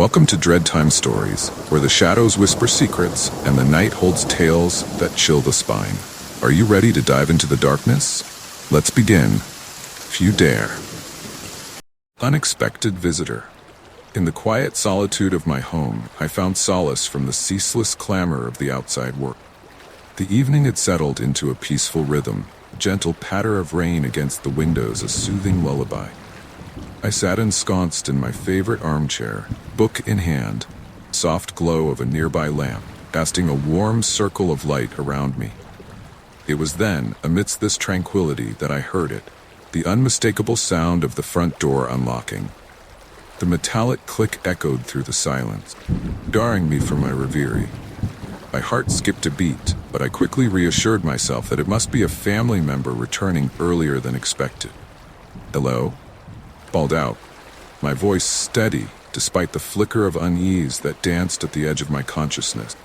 Welcome to Dread Time Stories, where the shadows whisper secrets and the night holds tales that chill the spine. Are you ready to dive into the darkness? Let's begin, if you dare. Unexpected visitor. In the quiet solitude of my home, I found solace from the ceaseless clamor of the outside world. The evening had settled into a peaceful rhythm, a gentle patter of rain against the windows, a soothing lullaby. I sat ensconced in my favorite armchair, book in hand, soft glow of a nearby lamp, casting a warm circle of light around me. It was then, amidst this tranquility, that I heard it, the unmistakable sound of the front door unlocking. The metallic click echoed through the silence, jarring me from my reverie. My heart skipped a beat, but I quickly reassured myself that it must be a family member returning earlier than expected. "Hello?" Bawled out, my voice steady despite the flicker of unease that danced at the edge of my consciousness.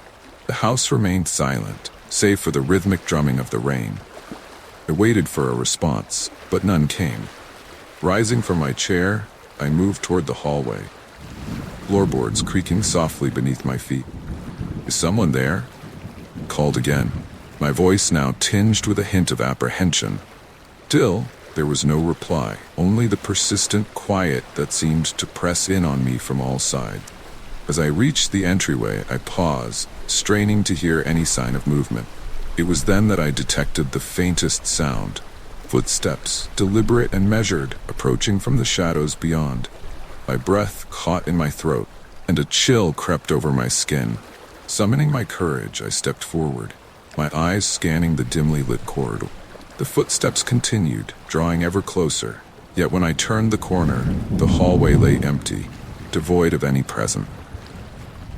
The house remained silent, save for the rhythmic drumming of the rain. I waited for a response, but none came. Rising from my chair, I moved toward the hallway, floorboards creaking softly beneath my feet. "Is someone there?" Called again, my voice now tinged with a hint of apprehension. Still, there was no reply, only the persistent quiet that seemed to press in on me from all sides. As I reached the entryway, I paused, straining to hear any sign of movement. It was then that I detected the faintest sound. Footsteps, deliberate and measured, approaching from the shadows beyond. My breath caught in my throat, and a chill crept over my skin. Summoning my courage, I stepped forward, my eyes scanning the dimly lit corridor. The footsteps continued, drawing ever closer, yet when I turned the corner, the hallway lay empty, devoid of any presence.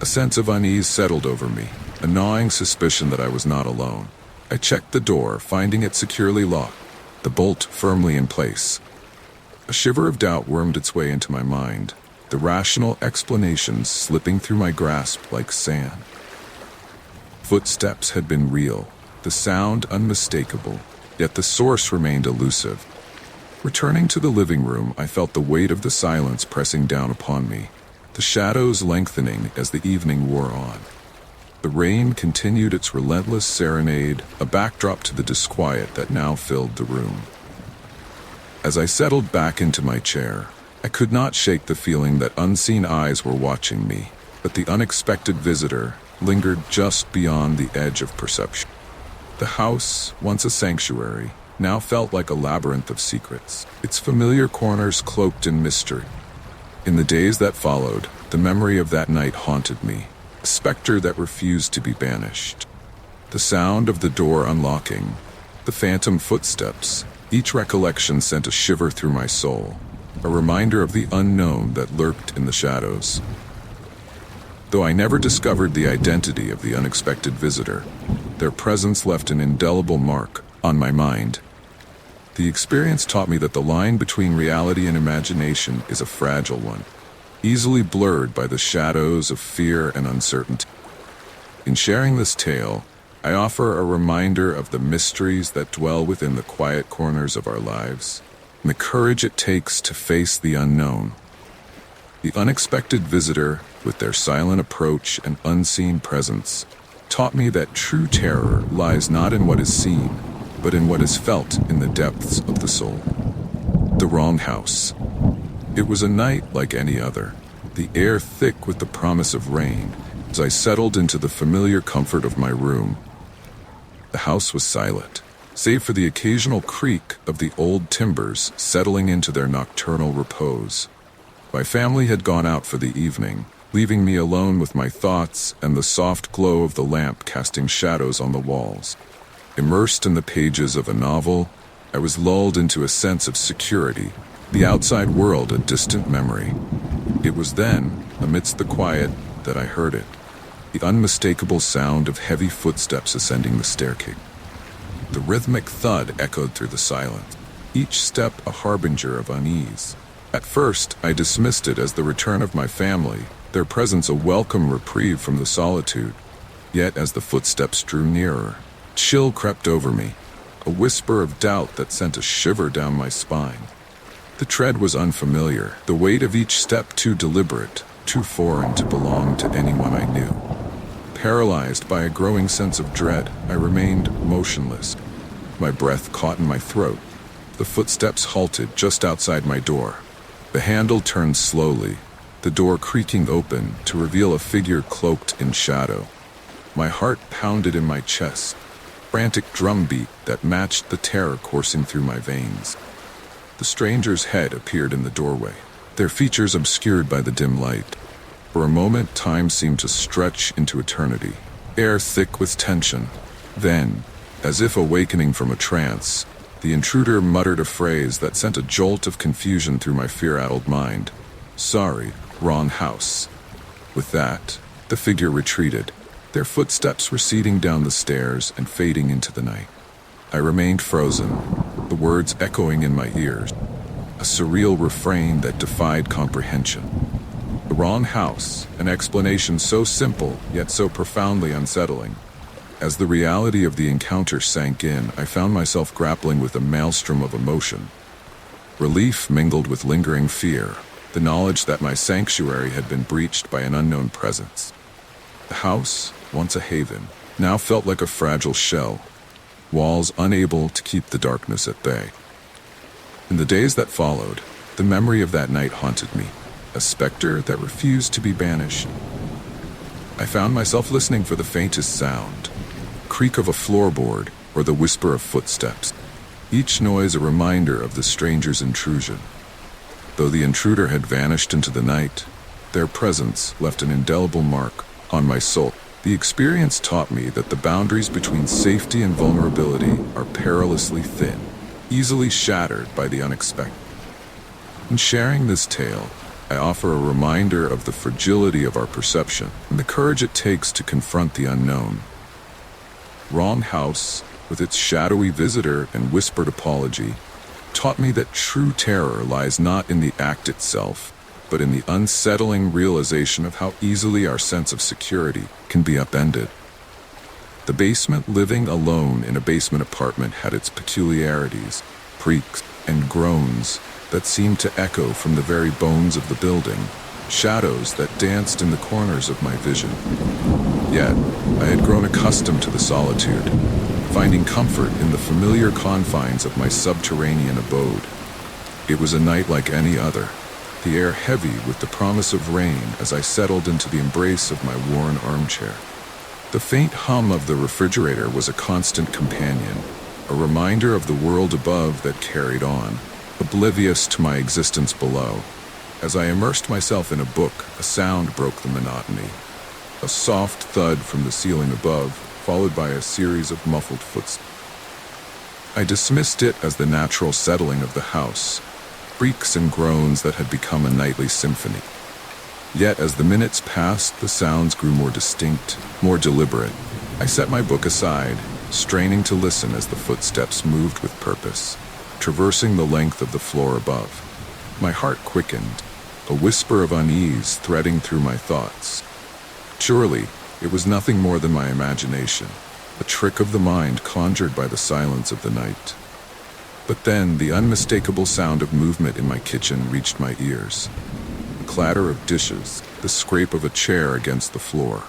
A sense of unease settled over me, a gnawing suspicion that I was not alone. I checked the door, finding it securely locked, the bolt firmly in place. A shiver of doubt wormed its way into my mind, the rational explanations slipping through my grasp like sand. Footsteps had been real, the sound unmistakable, yet the source remained elusive. Returning to the living room, I felt the weight of the silence pressing down upon me, the shadows lengthening as the evening wore on. The rain continued its relentless serenade, a backdrop to the disquiet that now filled the room. As I settled back into my chair, I could not shake the feeling that unseen eyes were watching me, but the unexpected visitor lingered just beyond the edge of perception. The house, once a sanctuary, now felt like a labyrinth of secrets, its familiar corners cloaked in mystery. In the days that followed, the memory of that night haunted me, a specter that refused to be banished. The sound of the door unlocking, the phantom footsteps, each recollection sent a shiver through my soul, a reminder of the unknown that lurked in the shadows. Though I never discovered the identity of the unexpected visitor, their presence left an indelible mark on my mind. The experience taught me that the line between reality and imagination is a fragile one, easily blurred by the shadows of fear and uncertainty. In sharing this tale, I offer a reminder of the mysteries that dwell within the quiet corners of our lives, and the courage it takes to face the unknown. The unexpected visitor, with their silent approach and unseen presence, taught me that true terror lies not in what is seen, but in what is felt in the depths of the soul. The wrong house. It was a night like any other, the air thick with the promise of rain, as I settled into the familiar comfort of my room. The house was silent, save for the occasional creak of the old timbers settling into their nocturnal repose. My family had gone out for the evening, leaving me alone with my thoughts and the soft glow of the lamp casting shadows on the walls. Immersed in the pages of a novel, I was lulled into a sense of security, the outside world a distant memory. It was then, amidst the quiet, that I heard it, the unmistakable sound of heavy footsteps ascending the staircase. The rhythmic thud echoed through the silence, each step a harbinger of unease. At first, I dismissed it as the return of my family, their presence a welcome reprieve from the solitude. Yet as the footsteps drew nearer, chill crept over me, a whisper of doubt that sent a shiver down my spine. The tread was unfamiliar, the weight of each step too deliberate, too foreign to belong to anyone I knew. Paralyzed by a growing sense of dread, I remained motionless, my breath caught in my throat. The footsteps halted just outside my door. The handle turned slowly, the door creaking open to reveal a figure cloaked in shadow. My heart pounded in my chest, frantic drumbeat that matched the terror coursing through my veins. The stranger's head appeared in the doorway, their features obscured by the dim light. For a moment, time seemed to stretch into eternity, air thick with tension. Then, as if awakening from a trance, the intruder muttered a phrase that sent a jolt of confusion through my fear-addled mind. "Sorry, wrong house." With that, the figure retreated, their footsteps receding down the stairs and fading into the night. I remained frozen, the words echoing in my ears, a surreal refrain that defied comprehension. The wrong house, an explanation so simple yet so profoundly unsettling. As the reality of the encounter sank in, I found myself grappling with a maelstrom of emotion. Relief mingled with lingering fear, the knowledge that my sanctuary had been breached by an unknown presence. The house, once a haven, now felt like a fragile shell, walls unable to keep the darkness at bay. In the days that followed, the memory of that night haunted me, a specter that refused to be banished. I found myself listening for the faintest sound, creak of a floorboard or the whisper of footsteps, each noise a reminder of the stranger's intrusion. Though the intruder had vanished into the night, their presence left an indelible mark on my soul. The experience taught me that the boundaries between safety and vulnerability are perilously thin, easily shattered by the unexpected. In sharing this tale, I offer a reminder of the fragility of our perception and the courage it takes to confront the unknown. Wrong House, with its shadowy visitor and whispered apology, taught me that true terror lies not in the act itself, but in the unsettling realization of how easily our sense of security can be upended. The basement living alone in a basement apartment had its peculiarities, creaks, and groans that seemed to echo from the very bones of the building, shadows that danced in the corners of my vision. Yet, I had grown accustomed to the solitude, finding comfort in the familiar confines of my subterranean abode. It was a night like any other, the air heavy with the promise of rain as I settled into the embrace of my worn armchair. The faint hum of the refrigerator was a constant companion, a reminder of the world above that carried on, oblivious to my existence below. As I immersed myself in a book, a sound broke the monotony. A soft thud from the ceiling above, followed by a series of muffled footsteps. I dismissed it as the natural settling of the house, creaks and groans that had become a nightly symphony. Yet as the minutes passed, the sounds grew more distinct, more deliberate. I set my book aside, straining to listen as the footsteps moved with purpose, traversing the length of the floor above. My heart quickened, a whisper of unease threading through my thoughts. Surely, it was nothing more than my imagination, a trick of the mind conjured by the silence of the night. But then, the unmistakable sound of movement in my kitchen reached my ears. The clatter of dishes, the scrape of a chair against the floor.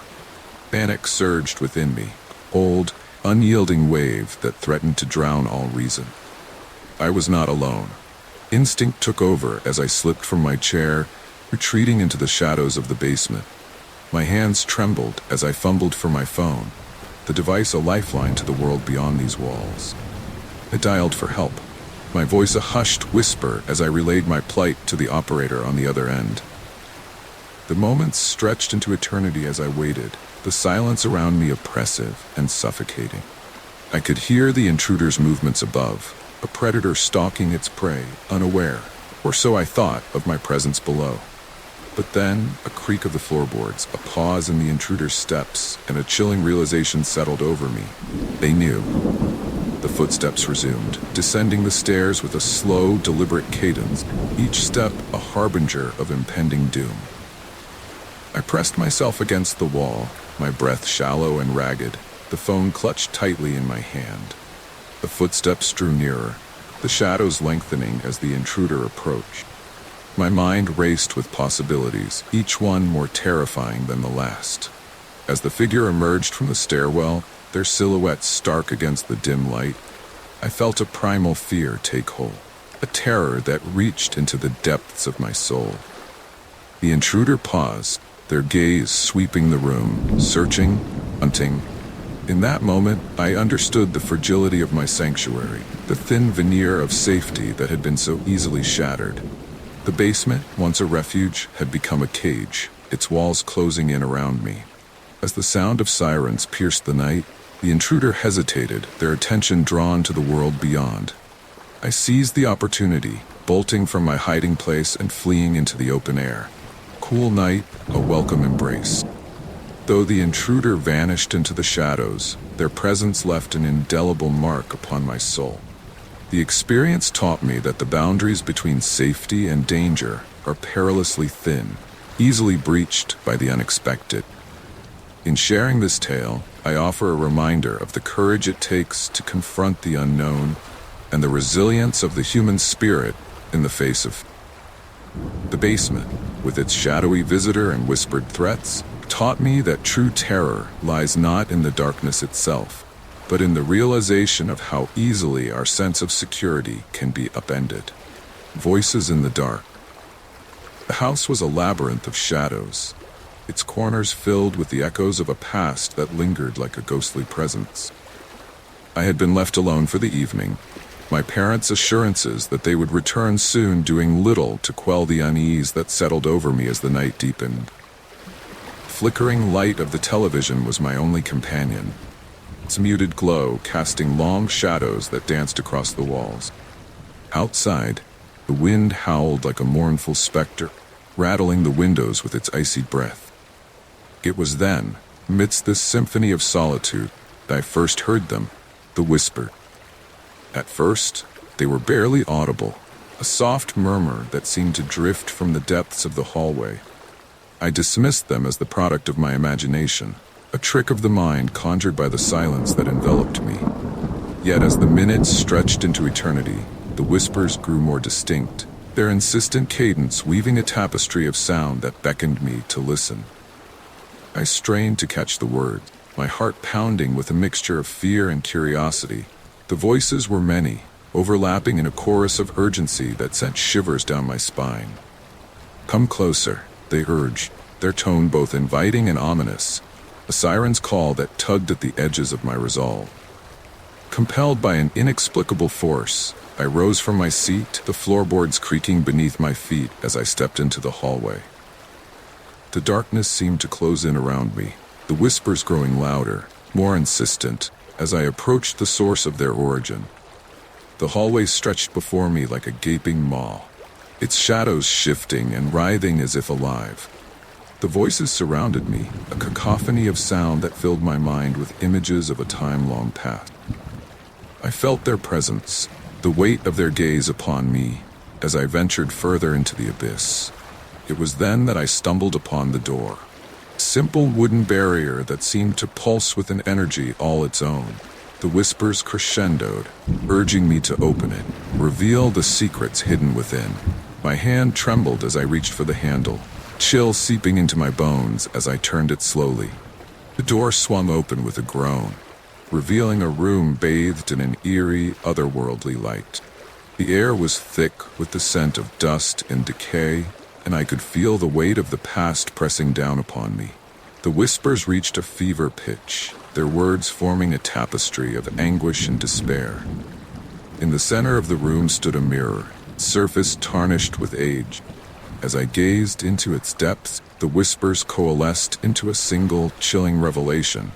Panic surged within me, old, unyielding wave that threatened to drown all reason. I was not alone. Instinct took over as I slipped from my chair, retreating into the shadows of the basement. My hands trembled as I fumbled for my phone, the device a lifeline to the world beyond these walls. I dialed for help, my voice a hushed whisper as I relayed my plight to the operator on the other end. The moments stretched into eternity as I waited, the silence around me oppressive and suffocating. I could hear the intruder's movements above, a predator stalking its prey, unaware, or so I thought, of my presence below. But then, a creak of the floorboards, a pause in the intruder's steps, and a chilling realization settled over me. They knew. The footsteps resumed, descending the stairs with a slow, deliberate cadence, each step a harbinger of impending doom. I pressed myself against the wall, my breath shallow and ragged, the phone clutched tightly in my hand. The footsteps drew nearer, the shadows lengthening as the intruder approached. My mind raced with possibilities, each one more terrifying than the last. As the figure emerged from the stairwell, their silhouettes stark against the dim light, I felt a primal fear take hold, a terror that reached into the depths of my soul. The intruder paused, their gaze sweeping the room, searching, hunting. In that moment, I understood the fragility of my sanctuary, the thin veneer of safety that had been so easily shattered. The basement, once a refuge, had become a cage, its walls closing in around me. As the sound of sirens pierced the night, the intruder hesitated, their attention drawn to the world beyond. I seized the opportunity, bolting from my hiding place and fleeing into the open air. Cool night, a welcome embrace. Though the intruder vanished into the shadows, their presence left an indelible mark upon my soul. The experience taught me that the boundaries between safety and danger are perilously thin, easily breached by the unexpected. In sharing this tale, I offer a reminder of the courage it takes to confront the unknown and the resilience of the human spirit in the face of the basement, with its shadowy visitor and whispered threats, taught me that true terror lies not in the darkness itself, but in the realization of how easily our sense of security can be upended. Voices in the dark. The house was a labyrinth of shadows, its corners filled with the echoes of a past that lingered like a ghostly presence. I had been left alone for the evening, my parents' assurances that they would return soon doing little to quell the unease that settled over me as the night deepened. The flickering light of the television was my only companion, its muted glow casting long shadows that danced across the walls. Outside, the wind howled like a mournful specter, rattling the windows with its icy breath. It was then, amidst this symphony of solitude, that I first heard them, the whisper. At first, they were barely audible, a soft murmur that seemed to drift from the depths of the hallway. I dismissed them as the product of my imagination, a trick of the mind conjured by the silence that enveloped me. Yet as the minutes stretched into eternity, the whispers grew more distinct, their insistent cadence weaving a tapestry of sound that beckoned me to listen. I strained to catch the words, my heart pounding with a mixture of fear and curiosity. The voices were many, overlapping in a chorus of urgency that sent shivers down my spine. "Come closer," they urged, their tone both inviting and ominous, a siren's call that tugged at the edges of my resolve. Compelled by an inexplicable force, I rose from my seat, the floorboards creaking beneath my feet as I stepped into the hallway. The darkness seemed to close in around me, the whispers growing louder, more insistent, as I approached the source of their origin. The hallway stretched before me like a gaping maw, its shadows shifting and writhing as if alive. The voices surrounded me, a cacophony of sound that filled my mind with images of a time long past. I felt their presence, the weight of their gaze upon me, as I ventured further into the abyss. It was then that I stumbled upon the door. Simple wooden barrier that seemed to pulse with an energy all its own. The whispers crescendoed, urging me to open it, reveal the secrets hidden within. My hand trembled as I reached for the handle, chill seeping into my bones as I turned it slowly. The door swung open with a groan, revealing a room bathed in an eerie, otherworldly light. The air was thick with the scent of dust and decay, and I could feel the weight of the past pressing down upon me. The whispers reached a fever pitch, their words forming a tapestry of anguish and despair. In the center of the room stood a mirror, its surface tarnished with age. As I gazed into its depths, the whispers coalesced into a single, chilling revelation.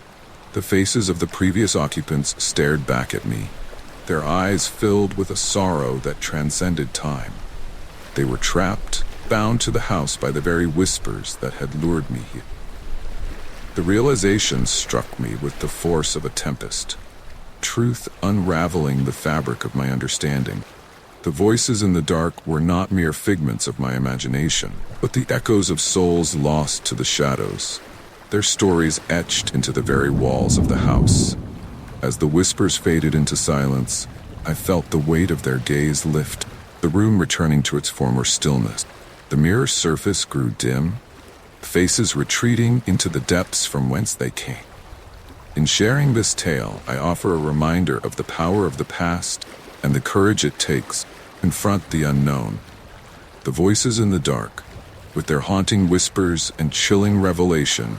The faces of the previous occupants stared back at me, their eyes filled with a sorrow that transcended time. They were trapped, bound to the house by the very whispers that had lured me here. The realization struck me with the force of a tempest, truth unraveling the fabric of my understanding. The voices in the dark were not mere figments of my imagination, but the echoes of souls lost to the shadows, their stories etched into the very walls of the house. As the whispers faded into silence, I felt the weight of their gaze lift, the room returning to its former stillness. The mirror surface grew dim, faces retreating into the depths from whence they came. In sharing this tale, I offer a reminder of the power of the past and the courage it takes to confront the unknown. The voices in the dark, with their haunting whispers and chilling revelation,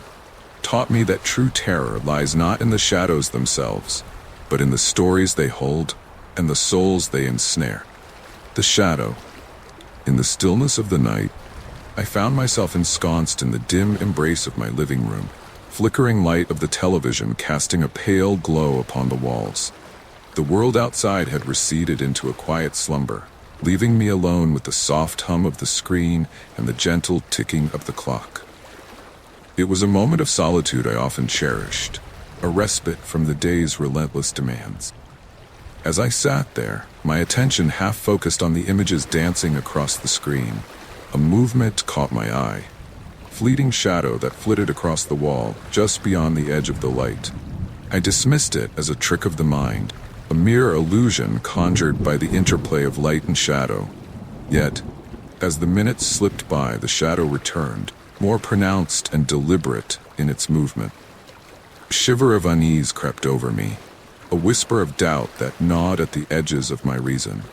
taught me that true terror lies not in the shadows themselves, but in the stories they hold and the souls they ensnare. The shadow. In the stillness of the night, I found myself ensconced in the dim embrace of my living room, flickering light of the television casting a pale glow upon the walls. The world outside had receded into a quiet slumber, leaving me alone with the soft hum of the screen and the gentle ticking of the clock. It was a moment of solitude I often cherished, a respite from the day's relentless demands. As I sat there, my attention half focused on the images dancing across the screen. A movement caught my eye, fleeting shadow that flitted across the wall just beyond the edge of the light. I dismissed it as a trick of the mind, a mere illusion conjured by the interplay of light and shadow. Yet, as the minutes slipped by, the shadow returned, more pronounced and deliberate in its movement. A shiver of unease crept over me, a whisper of doubt that gnawed at the edges of my reason.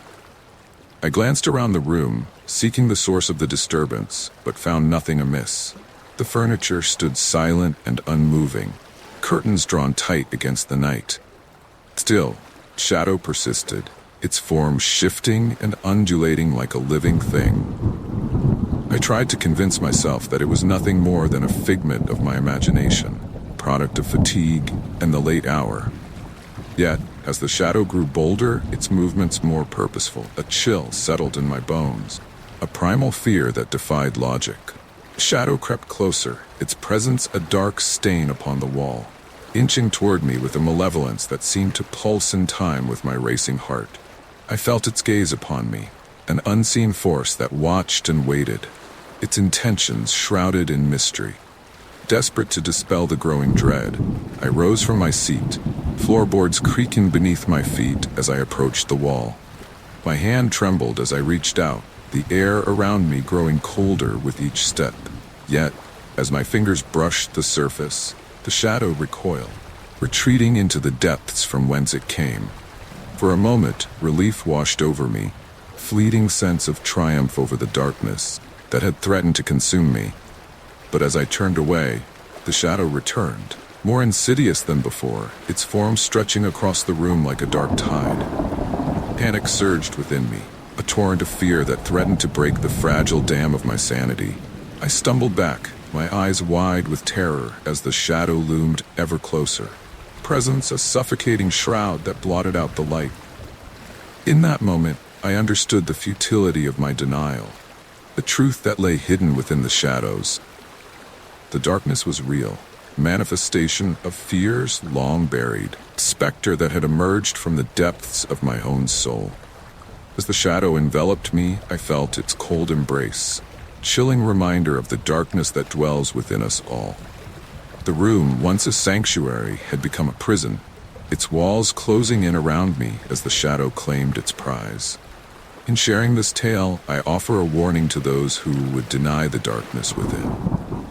I glanced around the room, seeking the source of the disturbance, but found nothing amiss. The furniture stood silent and unmoving, curtains drawn tight against the night. Still, shadow persisted, its form shifting and undulating like a living thing. I tried to convince myself that it was nothing more than a figment of my imagination, product of fatigue and the late hour. Yet, as the shadow grew bolder, its movements more purposeful, a chill settled in my bones, a primal fear that defied logic. The shadow crept closer, its presence a dark stain upon the wall, inching toward me with a malevolence that seemed to pulse in time with my racing heart. I felt its gaze upon me, an unseen force that watched and waited, its intentions shrouded in mystery. Desperate to dispel the growing dread, I rose from my seat, floorboards creaking beneath my feet as I approached the wall. My hand trembled as I reached out, the air around me growing colder with each step. Yet, as my fingers brushed the surface, the shadow recoiled, retreating into the depths from whence it came. For a moment, relief washed over me, a fleeting sense of triumph over the darkness that had threatened to consume me. But as I turned away, the shadow returned, more insidious than before, its form stretching across the room like a dark tide. Panic surged within me, a torrent of fear that threatened to break the fragile dam of my sanity. I stumbled back, my eyes wide with terror as the shadow loomed ever closer, presence a suffocating shroud that blotted out the light. In that moment, I understood the futility of my denial, the truth that lay hidden within the shadows. The darkness was real, manifestation of fears long buried, specter that had emerged from the depths of my own soul. As the shadow enveloped me, I felt its cold embrace, chilling reminder of the darkness that dwells within us all. The room, once a sanctuary, had become a prison, its walls closing in around me as the shadow claimed its prize. In sharing this tale, I offer a warning to those who would deny the darkness within.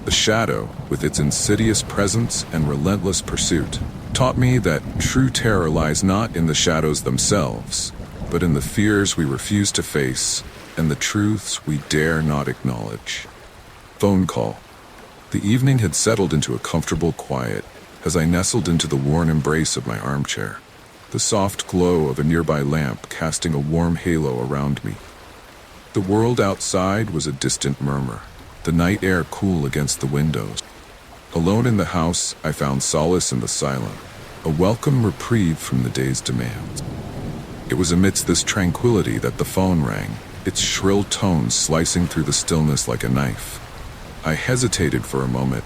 The shadow, with its insidious presence and relentless pursuit, taught me that true terror lies not in the shadows themselves, but in the fears we refuse to face and the truths we dare not acknowledge. Phone call. The evening had settled into a comfortable quiet as I nestled into the worn embrace of my armchair, the soft glow of a nearby lamp casting a warm halo around me. The world outside was a distant murmur, the night air cool against the windows. Alone in the house, I found solace in the silence, a welcome reprieve from the day's demands. It was amidst this tranquility that the phone rang, its shrill tones slicing through the stillness like a knife. I hesitated for a moment,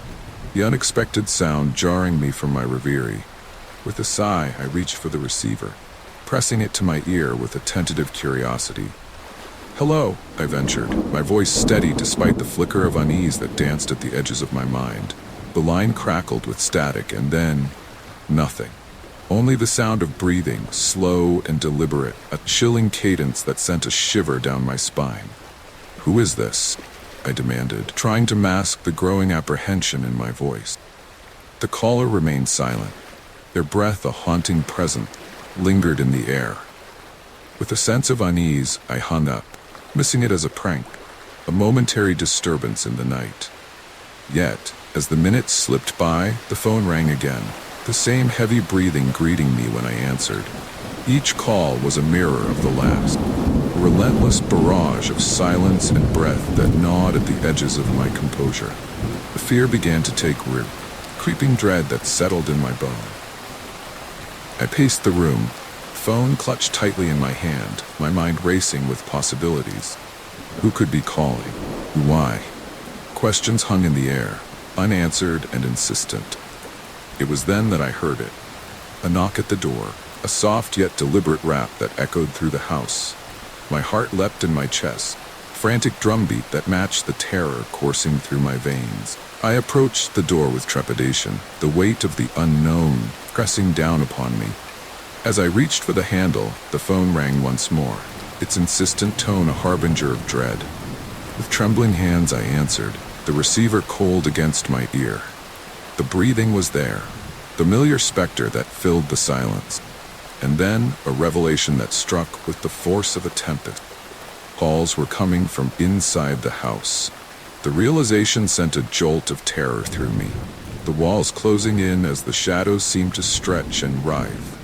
the unexpected sound jarring me from my reverie. With a sigh, I reached for the receiver, pressing it to my ear with a tentative curiosity. "Hello," I ventured, my voice steady despite the flicker of unease that danced at the edges of my mind. The line crackled with static, and then nothing. Only the sound of breathing, slow and deliberate, a chilling cadence that sent a shiver down my spine. "Who is this?" I demanded, trying to mask the growing apprehension in my voice. The caller remained silent. Their breath, a haunting presence, lingered in the air. With a sense of unease, I hung up, missing it as a prank, a momentary disturbance in the night. Yet, as the minutes slipped by, the phone rang again, the same heavy breathing greeting me when I answered. Each call was a mirror of the last, a relentless barrage of silence and breath that gnawed at the edges of my composure. The fear began to take root, creeping dread that settled in my bone. I paced the room, phone clutched tightly in my hand, my mind racing with possibilities. Who could be calling? Why? Questions hung in the air, unanswered and insistent. It was then that I heard it. A knock at the door, a soft yet deliberate rap that echoed through the house. My heart leapt in my chest, frantic drumbeat that matched the terror coursing through my veins. I approached the door with trepidation, the weight of the unknown pressing down upon me. As I reached for the handle, the phone rang once more, its insistent tone a harbinger of dread. With trembling hands I answered, the receiver cold against my ear. The breathing was there, familiar specter that filled the silence. And then a revelation that struck with the force of a tempest. Calls were coming from inside the house. The realization sent a jolt of terror through me, the walls closing in as the shadows seemed to stretch and writhe.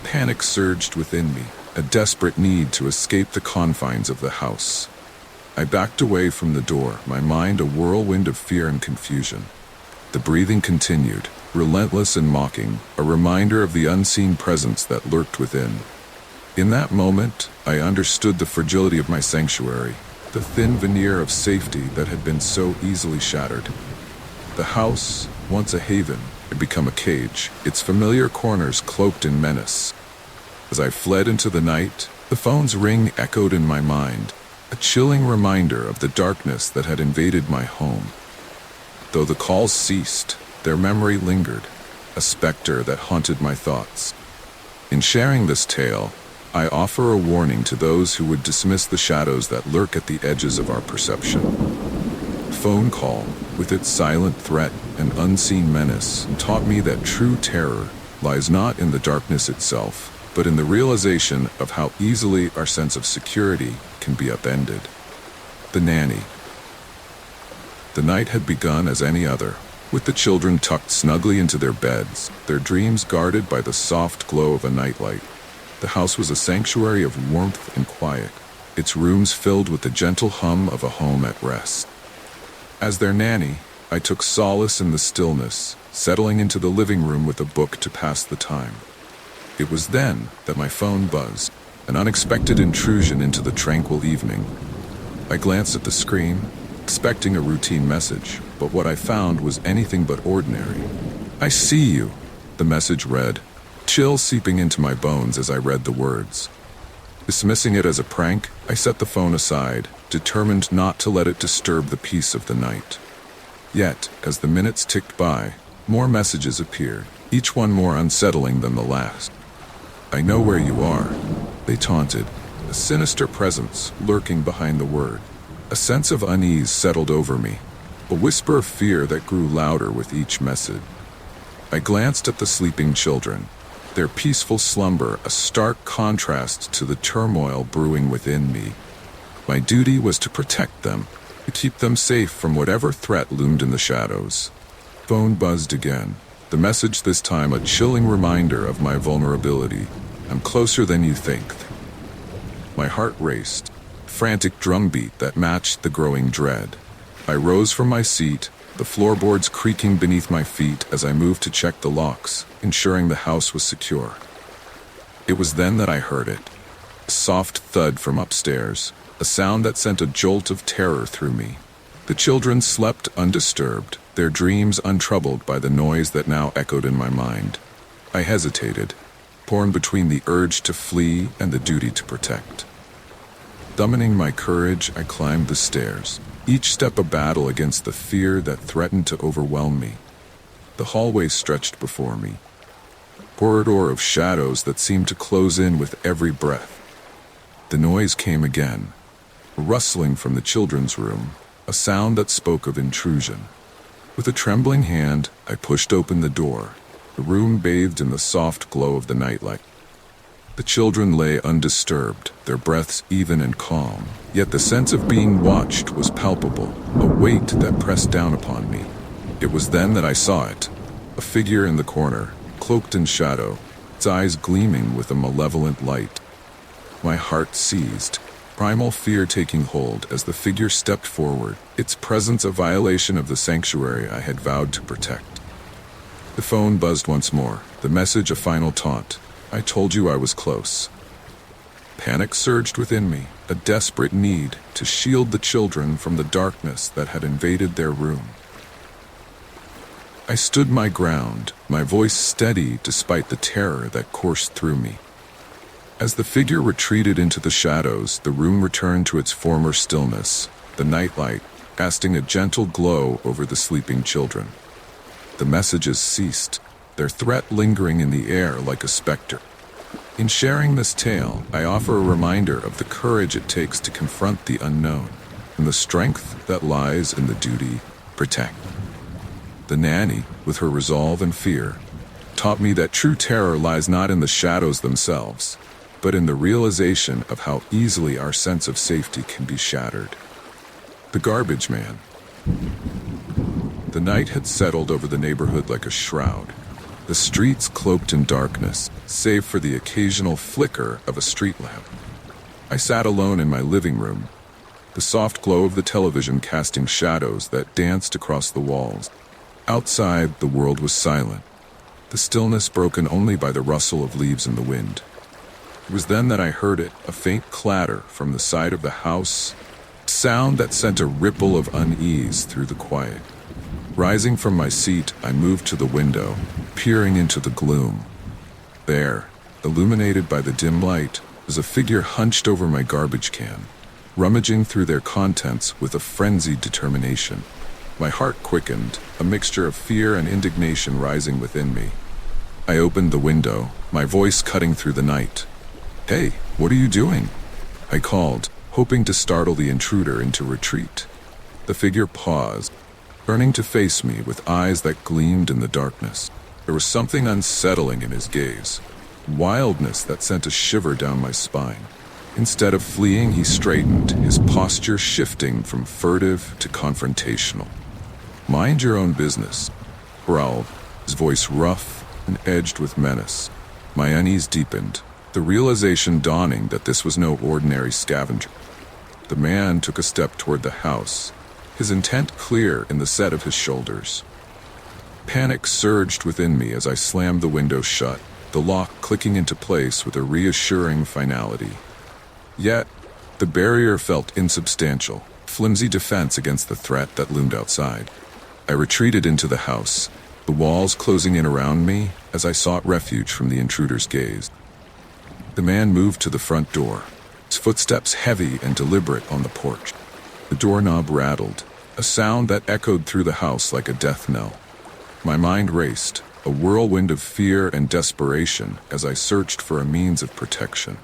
Panic surged within me, a desperate need to escape the confines of the house. I backed away from the door, my mind a whirlwind of fear and confusion. The breathing continued, relentless and mocking, a reminder of the unseen presence that lurked within. In that moment, I understood the fragility of my sanctuary, the thin veneer of safety that had been so easily shattered. The house, once a haven, had become a cage, its familiar corners cloaked in menace. As I fled into the night, the phone's ring echoed in my mind, a chilling reminder of the darkness that had invaded my home. Though the calls ceased, their memory lingered, a specter that haunted my thoughts. In sharing this tale, I offer a warning to those who would dismiss the shadows that lurk at the edges of our perception. Phone call, with its silent threat and unseen menace, taught me that true terror lies not in the darkness itself, but in the realization of how easily our sense of security can be upended. The nanny. The night had begun as any other, with the children tucked snugly into their beds, their dreams guarded by the soft glow of a nightlight. The house was a sanctuary of warmth and quiet, its rooms filled with the gentle hum of a home at rest. As their nanny, I took solace in the stillness, settling into the living room with a book to pass the time. It was then that my phone buzzed, an unexpected intrusion into the tranquil evening. I glanced at the screen, expecting a routine message, but what I found was anything but ordinary. "I see you," the message read, chill seeping into my bones as I read the words. Dismissing it as a prank, I set the phone aside, determined not to let it disturb the peace of the night. Yet, as the minutes ticked by, more messages appeared, each one more unsettling than the last. "I know where you are," they taunted, a sinister presence lurking behind the word. A sense of unease settled over me, a whisper of fear that grew louder with each message. I glanced at the sleeping children, their peaceful slumber a stark contrast to the turmoil brewing within me. My duty was to protect them, to keep them safe from whatever threat loomed in the shadows. Phone buzzed again, the message this time a chilling reminder of my vulnerability. "I'm closer than you think." My heart raced, frantic drumbeat that matched the growing dread. I rose from my seat, the floorboards creaking beneath my feet as I moved to check the locks, ensuring the house was secure. It was then that I heard it, a soft thud from upstairs, a sound that sent a jolt of terror through me. The children slept undisturbed, their dreams untroubled by the noise that now echoed in my mind. I hesitated, torn between the urge to flee and the duty to protect. Summoning my courage, I climbed the stairs, each step a battle against the fear that threatened to overwhelm me. The hallway stretched before me, a corridor of shadows that seemed to close in with every breath. The noise came again, a rustling from the children's room, a sound that spoke of intrusion. With a trembling hand, I pushed open the door, the room bathed in the soft glow of the nightlight. The children lay undisturbed, their breaths even and calm, yet the sense of being watched was palpable, a weight that pressed down upon me. It was then that I saw it, a figure in the corner, cloaked in shadow, its eyes gleaming with a malevolent light. My heart seized, primal fear taking hold as the figure stepped forward, its presence a violation of the sanctuary I had vowed to protect. The phone buzzed once more, the message a final taunt. I told you I was close. Panic surged within me, a desperate need to shield the children from the darkness that had invaded their room. I stood my ground, my voice steady despite the terror that coursed through me. As the figure retreated into the shadows, the room returned to its former stillness, the nightlight casting a gentle glow over the sleeping children. The messages ceased, their threat lingering in the air like a specter. In sharing this tale, I offer a reminder of the courage it takes to confront the unknown, and the strength that lies in the duty protect. The nanny, with her resolve and fear, taught me that true terror lies not in the shadows themselves, but in the realization of how easily our sense of safety can be shattered. The garbage man. The night had settled over the neighborhood like a shroud, the streets cloaked in darkness, save for the occasional flicker of a street lamp. I sat alone in my living room, the soft glow of the television casting shadows that danced across the walls. Outside, the world was silent, the stillness broken only by the rustle of leaves in the wind. It was then that I heard it, a faint clatter from the side of the house, a sound that sent a ripple of unease through the quiet. Rising from my seat, I moved to the window, peering into the gloom. There, illuminated by the dim light, was a figure hunched over my garbage can, rummaging through their contents with a frenzied determination. My heart quickened, a mixture of fear and indignation rising within me. I opened the window, my voice cutting through the night. "Hey, what are you doing?" I called, hoping to startle the intruder into retreat. The figure paused, turning to face me with eyes that gleamed in the darkness. There was something unsettling in his gaze, wildness that sent a shiver down my spine. Instead of fleeing, he straightened, his posture shifting from furtive to confrontational. "Mind your own business," growled, his voice rough and edged with menace. My unease deepened, the realization dawning that this was no ordinary scavenger. The man took a step toward the house, his intent clear in the set of his shoulders. Panic surged within me as I slammed the window shut, the lock clicking into place with a reassuring finality. Yet, the barrier felt insubstantial, flimsy defense against the threat that loomed outside. I retreated into the house, the walls closing in around me as I sought refuge from the intruder's gaze. The man moved to the front door, his footsteps heavy and deliberate on the porch. The doorknob rattled, a sound that echoed through the house like a death knell. My mind raced, a whirlwind of fear and desperation as I searched for a means of protection.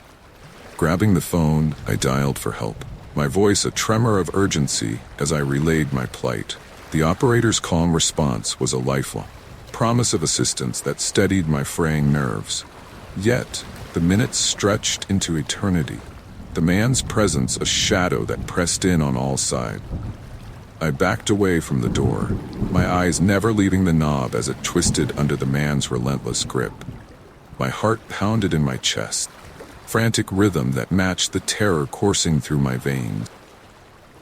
Grabbing the phone, I dialed for help, my voice a tremor of urgency as I relayed my plight. The operator's calm response was a lifeline, promise of assistance that steadied my fraying nerves. Yet, the minutes stretched into eternity, the man's presence a shadow that pressed in on all sides. I backed away from the door, my eyes never leaving the knob as it twisted under the man's relentless grip. My heart pounded in my chest, frantic rhythm that matched the terror coursing through my veins.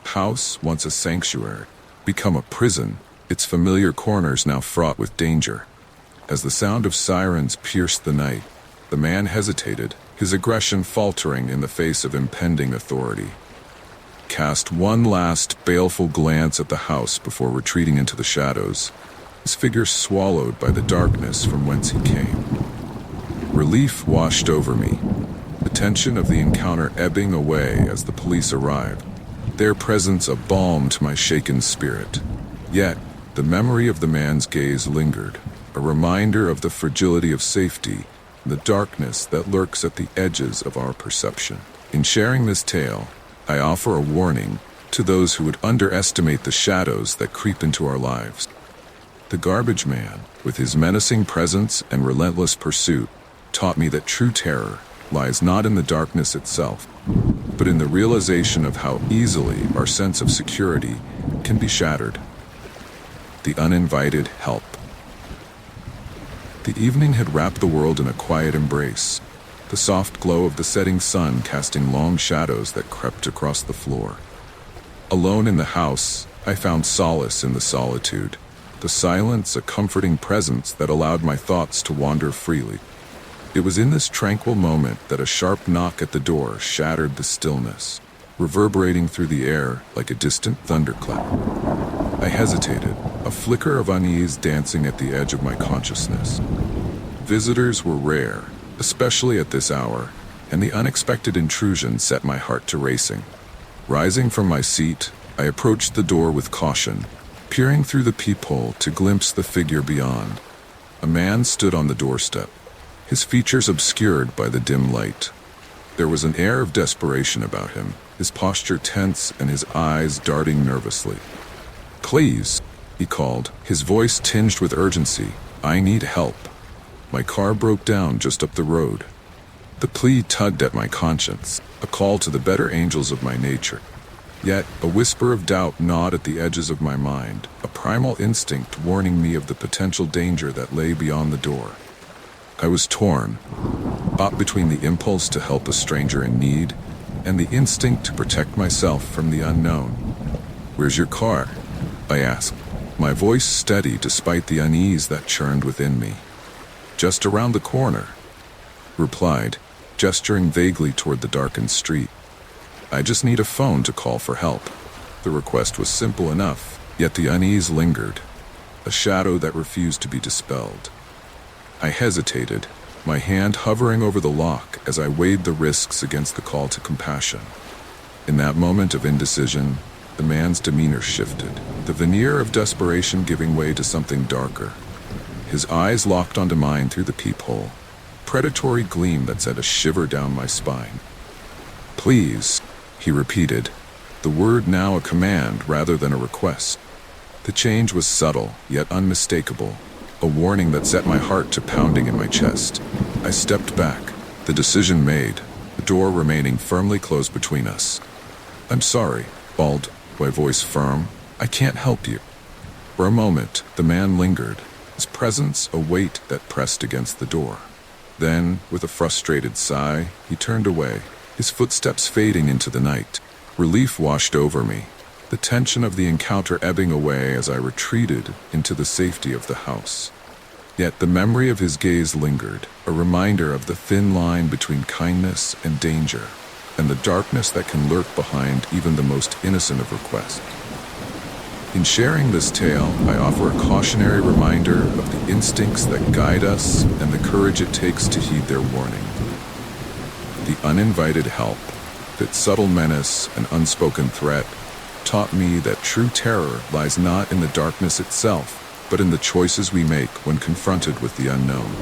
House, once a sanctuary, become a prison, its familiar corners now fraught with danger. As the sound of sirens pierced the night, the man hesitated, his aggression faltering in the face of impending authority. Cast one last baleful glance at the house before retreating into the shadows, his figure swallowed by the darkness from whence he came. Relief washed over me, the tension of the encounter ebbing away as the police arrived, their presence a balm to my shaken spirit. Yet, the memory of the man's gaze lingered, a reminder of the fragility of safety and the darkness that lurks at the edges of our perception. In sharing this tale, I offer a warning, to those who would underestimate the shadows that creep into our lives. The garbage man, with his menacing presence and relentless pursuit, taught me that true terror lies not in the darkness itself, but in the realization of how easily our sense of security can be shattered. The uninvited help. The evening had wrapped the world in a quiet embrace, the soft glow of the setting sun casting long shadows that crept across the floor. Alone in the house, I found solace in the solitude, the silence a comforting presence that allowed my thoughts to wander freely. It was in this tranquil moment that a sharp knock at the door shattered the stillness, reverberating through the air like a distant thunderclap. I hesitated, a flicker of unease dancing at the edge of my consciousness. Visitors were rare, especially at this hour, and the unexpected intrusion set my heart to racing. Rising from my seat, I approached the door with caution, peering through the peephole to glimpse the figure beyond. A man stood on the doorstep, his features obscured by the dim light. There was an air of desperation about him, his posture tense and his eyes darting nervously. "Please," he called, his voice tinged with urgency. "I need help. My car broke down just up the road." The plea tugged at my conscience, a call to the better angels of my nature. Yet, a whisper of doubt gnawed at the edges of my mind, a primal instinct warning me of the potential danger that lay beyond the door. I was torn, caught between the impulse to help a stranger in need and the instinct to protect myself from the unknown. "Where's your car?" I asked, my voice steady despite the unease that churned within me. "Just around the corner," replied, gesturing vaguely toward the darkened street. "I just need a phone to call for help." The request was simple enough, yet the unease lingered, a shadow that refused to be dispelled. I hesitated, my hand hovering over the lock as I weighed the risks against the call to compassion. In that moment of indecision, the man's demeanor shifted, the veneer of desperation giving way to something darker. His eyes locked onto mine through the peephole, predatory gleam that sent a shiver down my spine. "Please," he repeated, the word now a command rather than a request. The change was subtle, yet unmistakable, a warning that set my heart to pounding in my chest. I stepped back, the decision made, the door remaining firmly closed between us. "I'm sorry," bawled, my voice firm. "I can't help you." For a moment, the man lingered, his presence a weight that pressed against the door. Then, with a frustrated sigh, he turned away, his footsteps fading into the night. Relief washed over me, the tension of the encounter ebbing away as I retreated into the safety of the house. Yet the memory of his gaze lingered, a reminder of the thin line between kindness and danger, and the darkness that can lurk behind even the most innocent of requests. In sharing this tale, I offer a cautionary reminder of the instincts that guide us and the courage it takes to heed their warning. The uninvited help, its subtle menace and unspoken threat, taught me that true terror lies not in the darkness itself, but in the choices we make when confronted with the unknown.